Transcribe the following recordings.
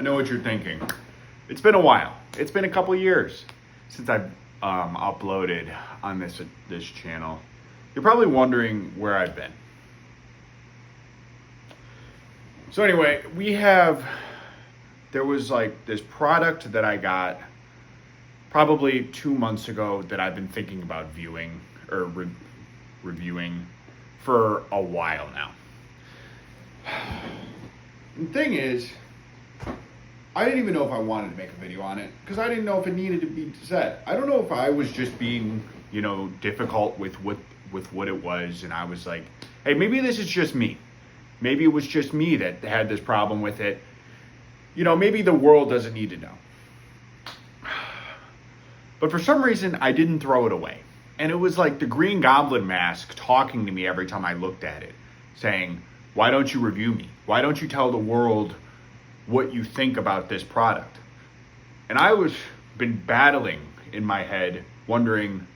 know what you're thinking. It's been a while. It's been a couple years since I've uploaded on this channel. You're probably wondering where I've been. So anyway, there was like this product that I got probably 2 months ago that I've been thinking about viewing or reviewing for a while now. The thing is, I didn't even know if I wanted to make a video on it because I didn't know if it needed to be said. I don't know if I was just being, difficult with what it was, and I was like, hey, maybe this is just me. Maybe it was just me that had this problem with it. Maybe the world doesn't need to know. But for some reason, I didn't throw it away. And it was like the Green Goblin mask talking to me every time I looked at it, saying, why don't you review me? Why don't you tell the world what you think about this product? And I was been battling in my head, wondering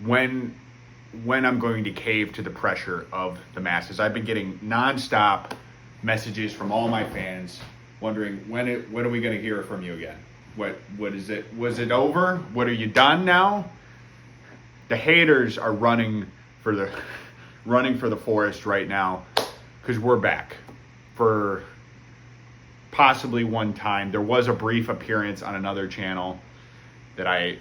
when I'm going to cave to the pressure of the masses. I've been getting nonstop messages from all my fans, wondering when are we going to hear from you again? What is it? Was it over? What, are you done now? The haters are running for the forest right now because we're back for possibly one time. There was a brief appearance on another channel that I,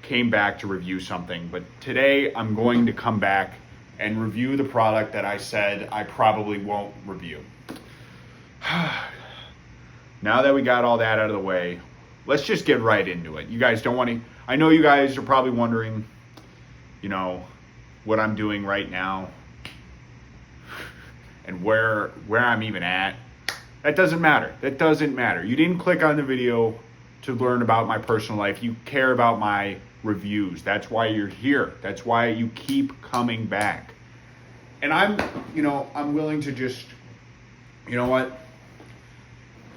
came back to review something, but today I'm going to come back and review the product that I said I probably won't review. Now that we got all that out of the way, let's just get right into it. You guys don't want to, I know you guys are probably wondering, what I'm doing right now and where I'm even at. That doesn't matter. That doesn't matter. You didn't click on the video to learn about my personal life. You care about my reviews. That's why you're here. That's why you keep coming back. And I'm willing to just,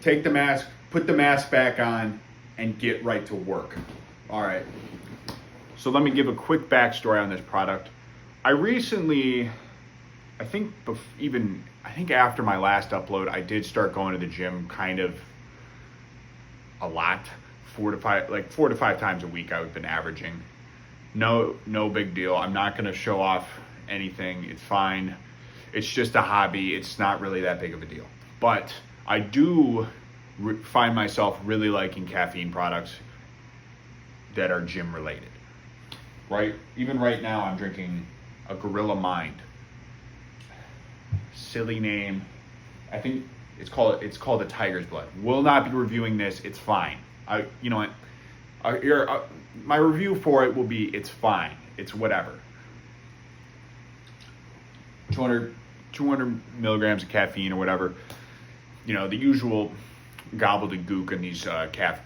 take the mask, put the mask back on, and get right to work. All right. So let me give a quick backstory on this product. I recently, I think after my last upload, I did start going to the gym kind of a lot. 4 to 5 times a week I've been averaging. No big deal. I'm not going to show off anything. It's fine. It's just a hobby. It's not really that big of a deal. But I do find myself really liking caffeine products that are gym related. Right? Even right now I'm drinking a Gorilla Mind. Silly name. I think it's called a Tiger's Blood. Will not be reviewing this. It's fine. My review for it will be, it's fine. It's whatever. 200 milligrams of caffeine or whatever. The usual gobbledygook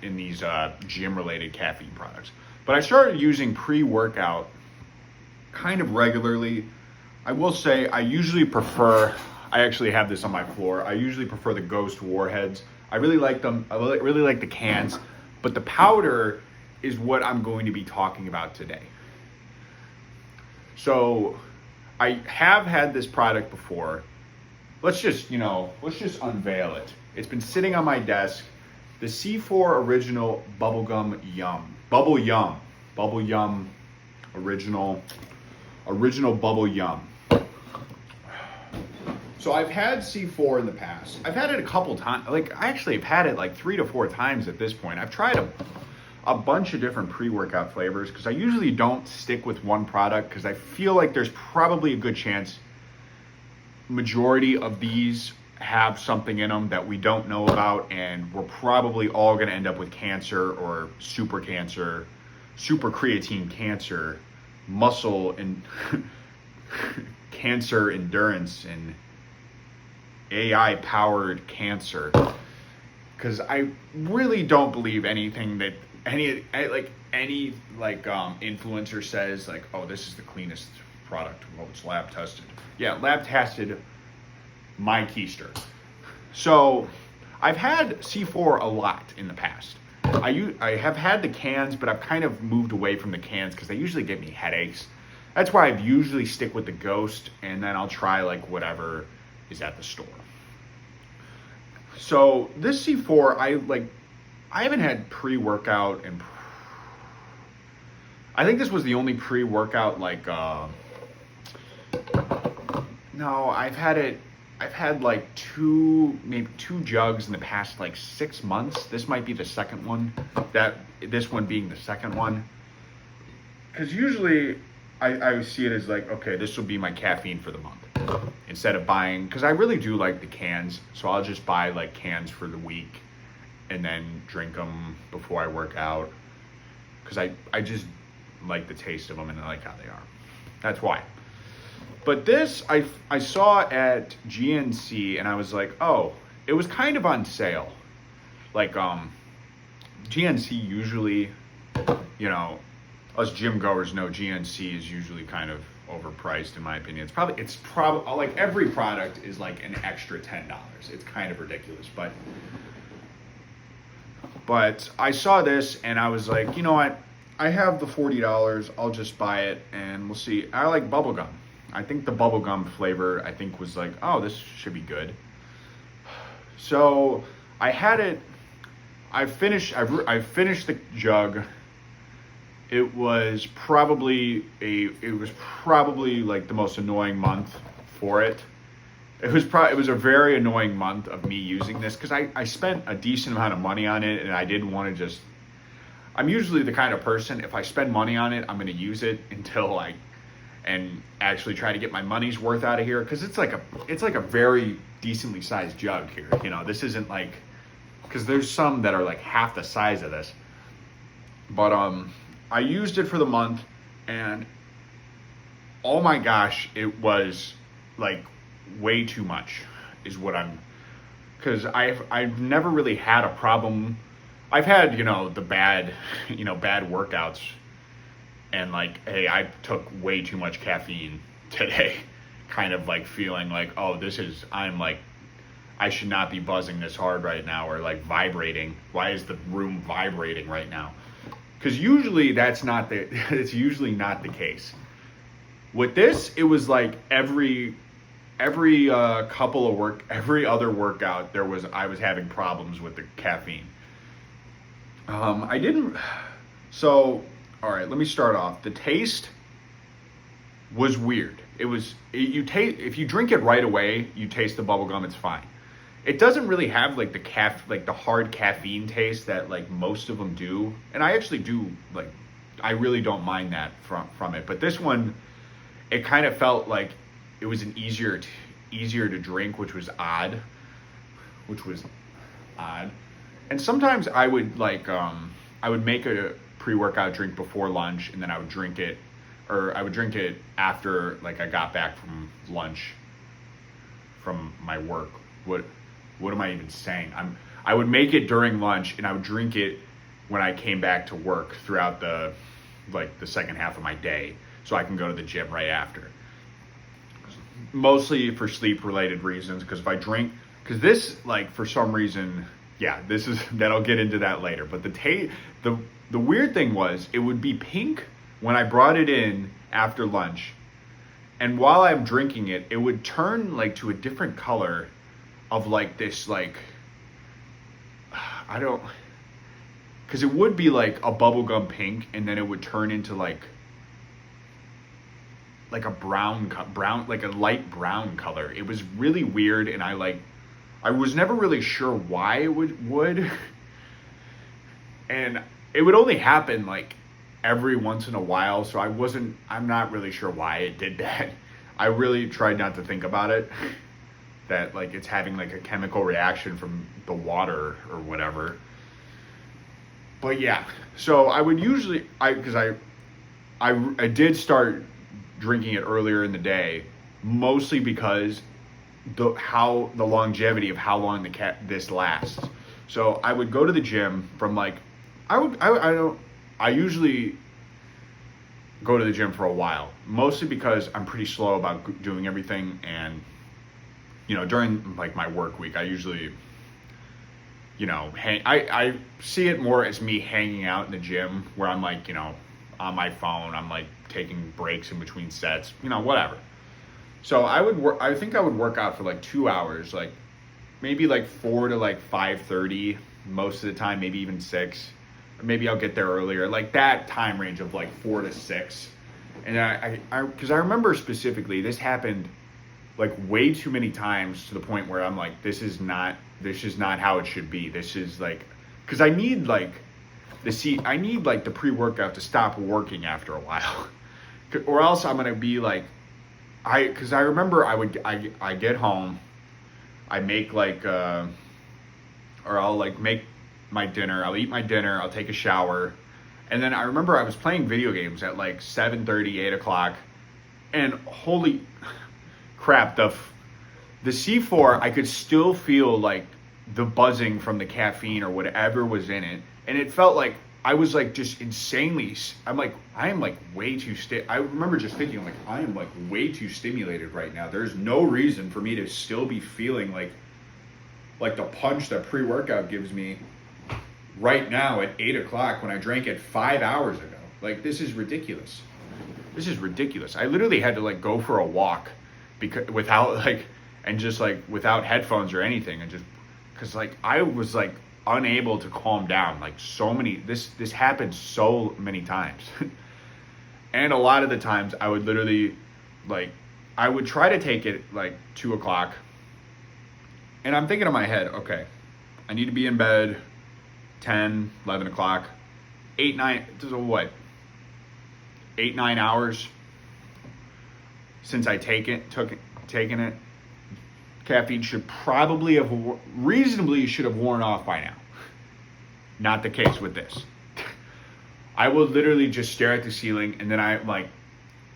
in these gym-related caffeine products. But I started using pre-workout kind of regularly. I will say I actually have this on my floor. I usually prefer the Ghost Warheads. I really like them. I really like the cans, but the powder is what I'm going to be talking about today. So I have had this product before. Let's just unveil it. It's been sitting on my desk. The C4 Original Bubble Yum Original Bubble Yum. So I've had C4 in the past. I've had it a couple times. I actually have had it 3 to 4 times at this point. I've tried a bunch of different pre-workout flavors because I usually don't stick with one product because I feel like there's probably a good chance majority of these have something in them that we don't know about, and we're probably all going to end up with cancer or super creatine cancer, muscle and cancer endurance, and AI-powered cancer. Because I really don't believe anything that any influencer says, oh, this is the cleanest product. Well, it's lab tested. Yeah, lab tested my keister. So I've had C4 a lot in the past. I have had the cans, but I've kind of moved away from the cans because they usually give me headaches. That's why I usually stick with the Ghost, and then I'll try whatever is at the store. So this C4, I haven't had pre-workout, and I think this was the only pre-workout no, I've had like maybe two jugs in the past like 6 months. This might be the second one. This one being the second one. Because usually I see it as like, okay, this will be my caffeine for the month. Instead of buying, because I really do like the cans, so I'll just buy like cans for the week and then drink them before I work out. Because I just like the taste of them and I like how they are. That's why. But this, I saw at GNC and I was like, oh, it was kind of on sale. Like, GNC usually, you know, us gym goers know GNC is usually kind of overpriced in my opinion. It's probably like every product is like an extra $10. It's kind of ridiculous, but I saw this and I was like, you know what? I have the $40. I'll just buy it and we'll see. I like bubblegum. I think the bubblegum flavor, I think, was like, oh, this should be good. So I had it. I finished the jug. It was probably like the most annoying month for it. It was a very annoying month of me using this because I spent a decent amount of money on it and I didn't want to just. I'm usually the kind of person, if I spend money on it, I'm going to use it until and actually try to get my money's worth out of here, because it's like a very decently sized jug here. You know, this isn't like, because there's some that are like half the size of this. But I used it for the month, and oh my gosh, it was like way too much, is what because I've never really had a problem. I've had, the bad workouts. And like, hey, I took way too much caffeine today, kind of like feeling like, oh, I should not be buzzing this hard right now, or like vibrating. Why is the room vibrating right now? Because usually it's usually not the case. With this, it was like every other workout, I was having problems with the caffeine. All right, let me start off. The taste was weird. If you drink it right away, you taste the bubblegum, it's fine. It doesn't really have like the hard caffeine taste that like most of them do. And I actually do, like, I really don't mind that from it. But this one, it kind of felt like it was easier to drink, which was odd. And sometimes I would make a pre-workout drink before lunch, and then I would drink it after like I got back from lunch from my work. What am I even saying? I would make it during lunch and I would drink it when I came back to work throughout the second half of my day, so I can go to the gym right after. Mostly for sleep related reasons, because this, like, for some reason, then I'll get into that later. But the weird thing was, it would be pink when I brought it in after lunch, and while I'm drinking it, it would turn like to a different color of like this, like, because it would be like a bubblegum pink, and then it would turn into like a brown, like a light brown color. It was really weird, and I was never really sure why it would. And it would only happen like every once in a while, so I'm not really sure why it did that. I really tried not to think about it, that like it's having like a chemical reaction from the water or whatever. But yeah, so I would usually, because I did start drinking it earlier in the day, mostly because the longevity of how long this lasts. So I would go to the gym from like, I usually go to the gym for a while, mostly because I'm pretty slow about doing everything. And, during like my work week, I usually, I see it more as me hanging out in the gym, where I'm like, on my phone, I'm like taking breaks in between sets, whatever. So I think I would work out for like 2 hours, like maybe like 4 to like 5:30 most of the time, maybe even 6. Or maybe I'll get there earlier, like that time range of like 4 to 6. And because I remember specifically, this happened like way too many times to the point where I'm like, this is not how it should be. This is like, because I need like I need like the pre-workout to stop working after a while, or else I'm gonna be like, because I remember I get home, I make like or I'll like make my dinner, I'll eat my dinner, I'll take a shower, and then I remember I was playing video games at like 7:30, 8 o'clock, and holy crap, the C4, I could still feel like the buzzing from the caffeine or whatever was in it, and it felt like I was like just insanely, I'm like, I am like way too, I remember just thinking, like, I am like way too stimulated right now. There's no reason for me to still be feeling like the punch that pre-workout gives me right now at 8 o'clock when I drank it 5 hours ago. Like, this is ridiculous. This is ridiculous. I literally had to like go for a walk without headphones or anything, and just because like I was like unable to calm down. Like, this happened so many times. And a lot of the times I would literally like, I would try to take it like 2 o'clock, and I'm thinking in my head, okay, I need to be in bed 10, 11 o'clock, 8, 9, so what, 8, 9 hours since I taken it. Caffeine should have worn off by now. Not the case with this. I will literally just stare at the ceiling, and then I like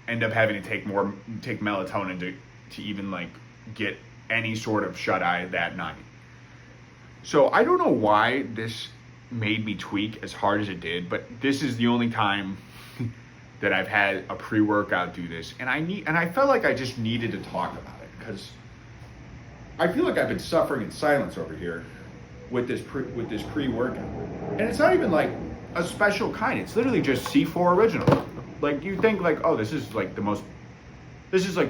end up having to take melatonin to even like get any sort of shut eye that night. So I don't know why this made me tweak as hard as it did, but this is the only time that I've had a pre-workout do this, and I felt like I just needed to talk about it, because I feel like I've been suffering in silence over here with this pre-workout, and it's not even like a special kind. It's literally just C4 original. Like, you think like, oh, this is like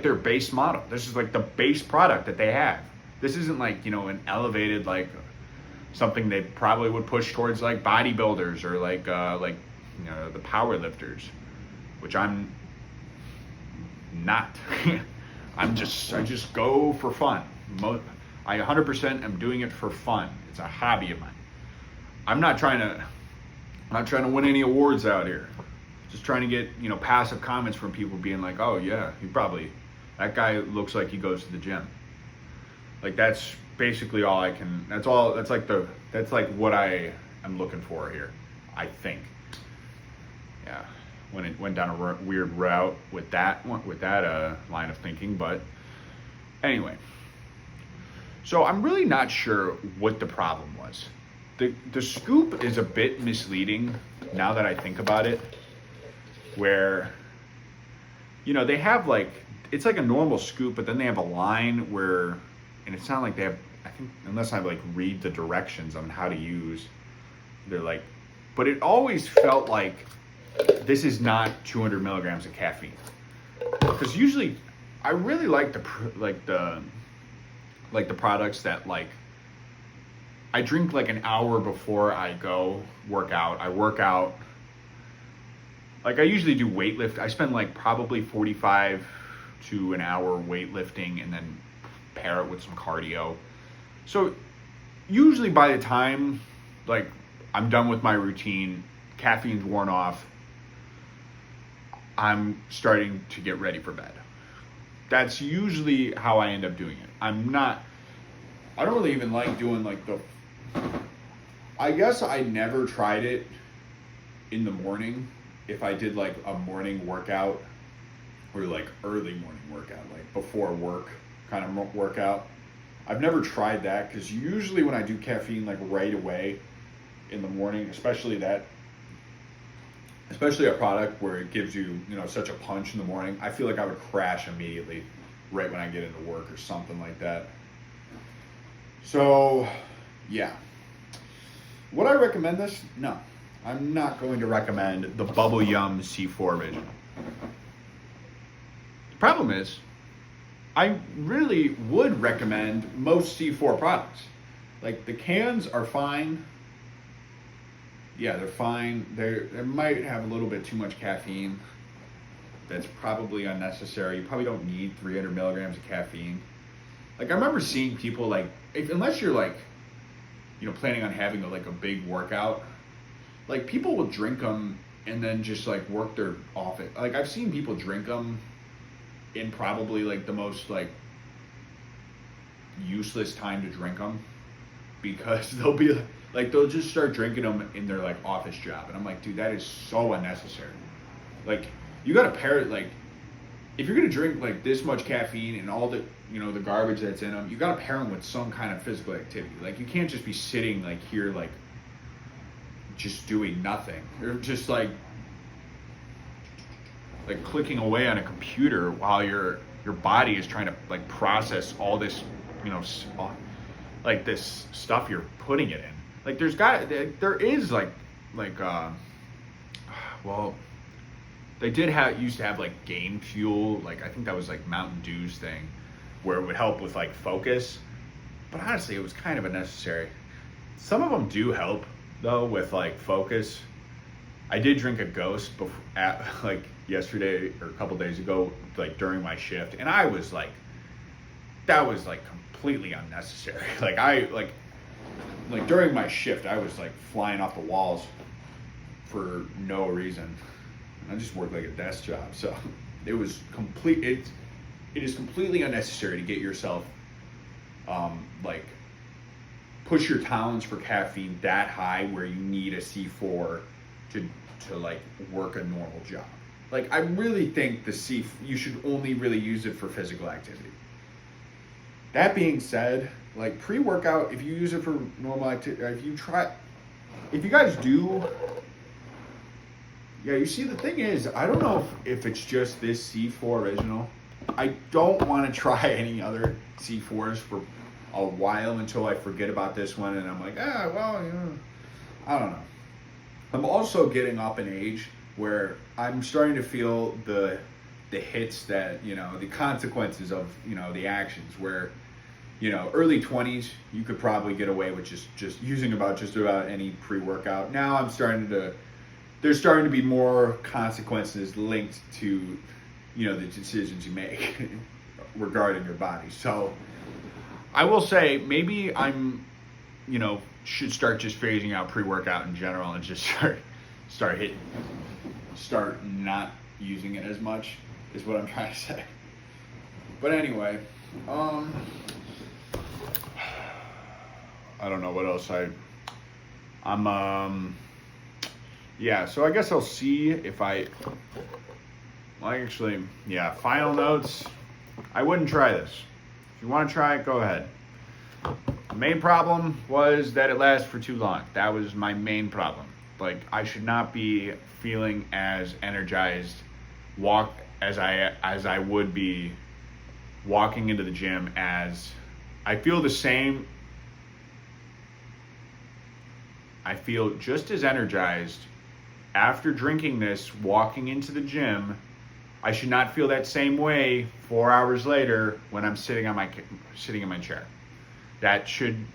their base model. This is like the base product that they have. This isn't like, an elevated, like something they probably would push towards like bodybuilders or like the power lifters, which I'm not. I just go for fun. I 100% am doing it for fun. It's a hobby of mine. I'm not trying to win any awards out here. Just trying to get, passive comments from people being like, oh yeah, that guy looks like he goes to the gym. Like, that's basically all I can, that's like what I am looking for here, I think. Yeah, when it went down a weird route with that line of thinking, but anyway. So I'm really not sure what the problem was. The scoop is a bit misleading now that I think about it, where, they have like, it's like a normal scoop, but then they have a line where, and it's not like they have, I think, unless I like read the directions on how to use, they're like, but it always felt like this is not 200 milligrams of caffeine. Because usually I really like the products that like I drink like an hour before I go work out. I work out, like I usually do weightlift. I spend like probably 45 to an hour weightlifting and then pair it with some cardio. So usually by the time like I'm done with my routine, caffeine's worn off, I'm starting to get ready for bed. That's usually how I end up doing it. I don't really even like doing like I guess I never tried it in the morning. If I did like a morning workout or like early morning workout, like before work kind of workout, I've never tried that, because usually when I do caffeine like right away in the morning, especially a product where it gives you, such a punch in the morning, I feel like I would crash immediately right when I get into work or something like that. So, yeah. Would I recommend this? No. I'm not going to recommend the Bubble Yum C4 Original. The problem is, I really would recommend most C4 products. Like the cans are fine. Yeah, they're fine. They might have a little bit too much caffeine. That's probably unnecessary. You probably don't need 300 milligrams of caffeine. Like I remember seeing people like, unless you're like, planning on having a big workout, like people will drink them and then just like work their off it. Like I've seen people drink them in probably like the most like useless time to drink them, because they'll just start drinking them in their like office job, and I'm like, dude, that is so unnecessary. Like you got to pair it, like if you're gonna drink like this much caffeine and all the the garbage that's in them, you got to pair them with some kind of physical activity. Like you can't just be sitting like here like just doing nothing, or just like clicking away on a computer while your body is trying to like process all this like this stuff you're putting it in. Like there is well, they used to have like Game Fuel, like I think that was like Mountain Dew's thing, where it would help with like focus, but honestly it was kind of unnecessary. Some of them do help though with like focus. I did drink a Ghost like yesterday or a couple days ago, like during my shift, and I was like, that was like completely unnecessary. Like during my shift, I was like flying off the walls for no reason. I just worked like a desk job, so it was complete. It is completely unnecessary to get yourself like push your tolerance for caffeine that high where you need a C4 to like work a normal job. Like I really think you should only really use it for physical activity. That being said, like pre-workout, if you use it for normal activity, if you guys do, yeah, you see the thing is, I don't know if it's just this C4 original. I don't want to try any other C4s for a while until I forget about this one and I'm like, I don't know. I'm also getting up in age where I'm starting to feel the hits that, the consequences of, the actions, where, early 20s, you could probably get away with just using just about any pre-workout. Now there's starting to be more consequences linked to, the decisions you make regarding your body. So I will say maybe I'm, should start just phasing out pre-workout in general and just start not using it as much, is what I'm trying to say. But anyway, I don't know what else yeah, so I guess I'll see if final notes. I wouldn't try this. If you want to try it, go ahead. The main problem was that it lasted for too long. That was my main problem. Like, I should not be feeling as energized as I would be walking into the gym. As I feel the same. I feel just as energized after drinking this walking into the gym. I should not feel that same way 4 hours later when I'm sitting in my chair.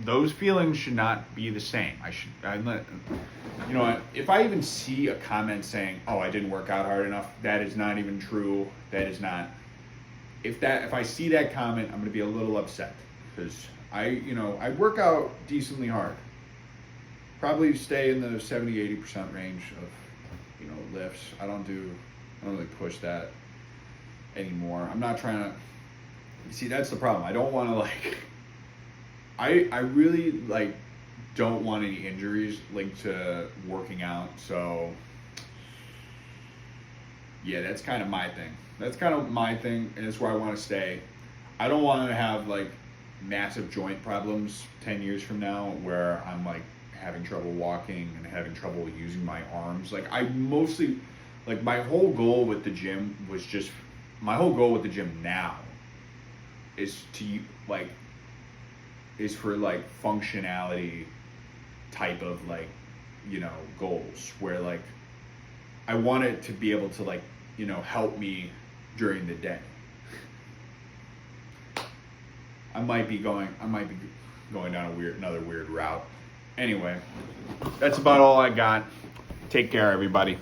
Those feelings should not be the same. If I even see a comment saying, "Oh, I didn't work out hard enough," that is not even true. That is not. If I see that comment, I'm going to be a little upset, because I work out decently hard. Probably stay in the 70-80% range of lifts. I don't really push that anymore. I'm not trying to. You see, that's the problem. I don't want to I really don't want any injuries linked to working out. So yeah, that's kind of my thing. And it's where I want to stay. I don't want to have massive joint problems 10 years from now where I'm having trouble walking and having trouble using my arms. My whole goal with the gym now is for functionality type of goals, where I want it to be able to help me during the day. I might be going down another weird route. Anyway, that's about all I got. Take care, everybody.